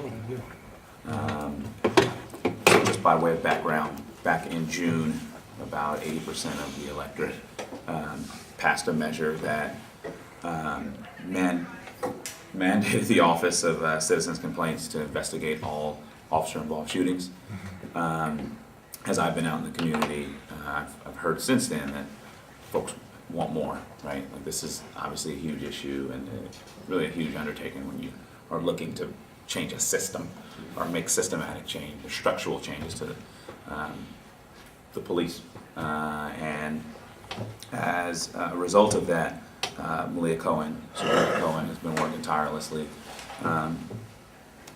So just by way of background, back in June, about 80% of the electorate passed a measure that mandated the Office of Citizens Complaints to investigate all officer-involved shootings. As I've been out in the community, I've heard since then that folks want more, right? Like, this is obviously a huge issue and really a huge undertaking when you are looking to change a system or make systematic change or structural changes to the police. And as a result of that, Malia Cohen, Superintendent Cohen, has been working tirelessly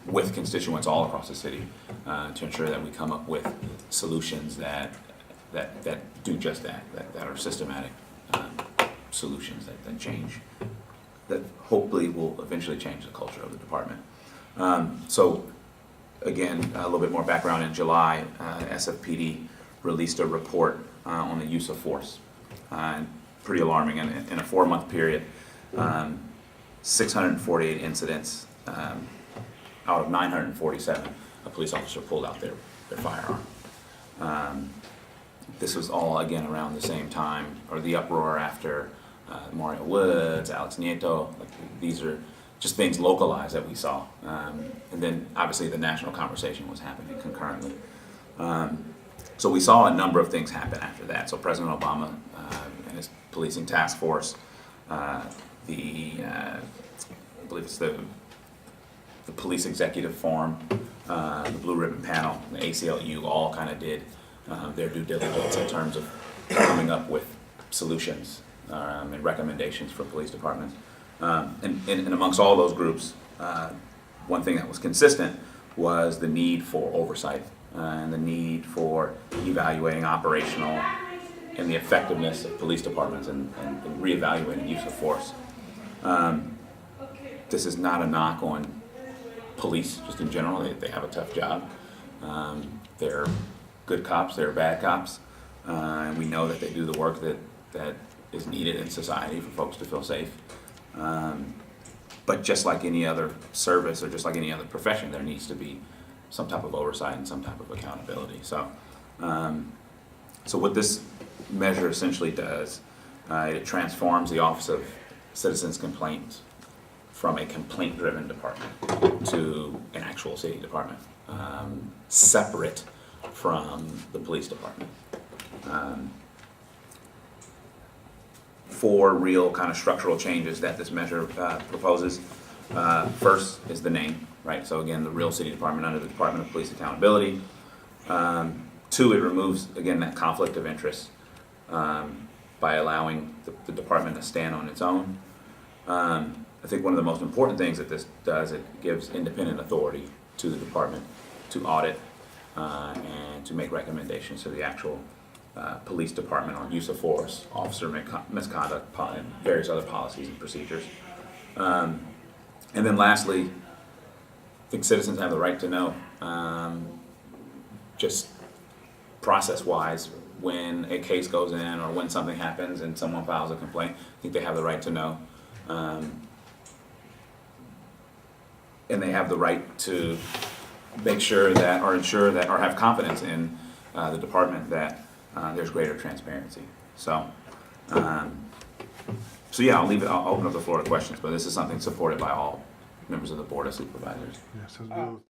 with constituents all across the city to ensure that we come up with solutions that do just that are systematic solutions that change, that hopefully will eventually change the culture of the department. So again, a little bit more background. In July, SFPD released a report on the use of force. Pretty alarming. In a 4-month period, 648 incidents, out of 947, a police officer pulled out their firearm. This was all, again, around the same time, or the uproar after Mario Woods, Alex Nieto. Like, these are just things localized that we saw. And then, obviously, the national conversation was happening concurrently. So we saw a number of things happen after that. So President Obama and his policing task force, I believe it's the Police Executive Forum, the Blue Ribbon Panel, the ACLU, all kind of did their due diligence in terms of coming up with solutions and recommendations for police departments. And amongst all those groups, one thing that was consistent was the need for oversight and the need for evaluating operational and the effectiveness of police departments and reevaluating use of force. This is not a knock on police, just in general. They have a tough job. They're good cops, they're bad cops, and we know that they do the work that is needed in society for folks to feel safe. But just like any other service or just like any other profession, there needs to be some type of oversight and some type of accountability. So, so what this measure essentially does, it transforms the Office of Citizens Complaints from a complaint-driven department to an actual city department, separate from the police department. 4 real kind of structural changes that this measure proposes. First is the name, right? So again, the real city department under the Department of Police Accountability. 2, it removes, again, that conflict of interest by allowing the department to stand on its own. I think one of the most important things that this does, it gives independent authority to the department to audit and to make recommendations to the actual police department on use of force, officer misconduct, and various other policies and procedures. And then lastly, I think citizens have the right to know, just process-wise, when a case goes in or when something happens and someone files a complaint. I think they have the right to know. And they have the right to make sure that, or ensure that, or have confidence in the department that there's greater transparency. So, so yeah, I'll open up the floor to questions, but this is something supported by all members of the Board of Supervisors. Yeah, sounds good.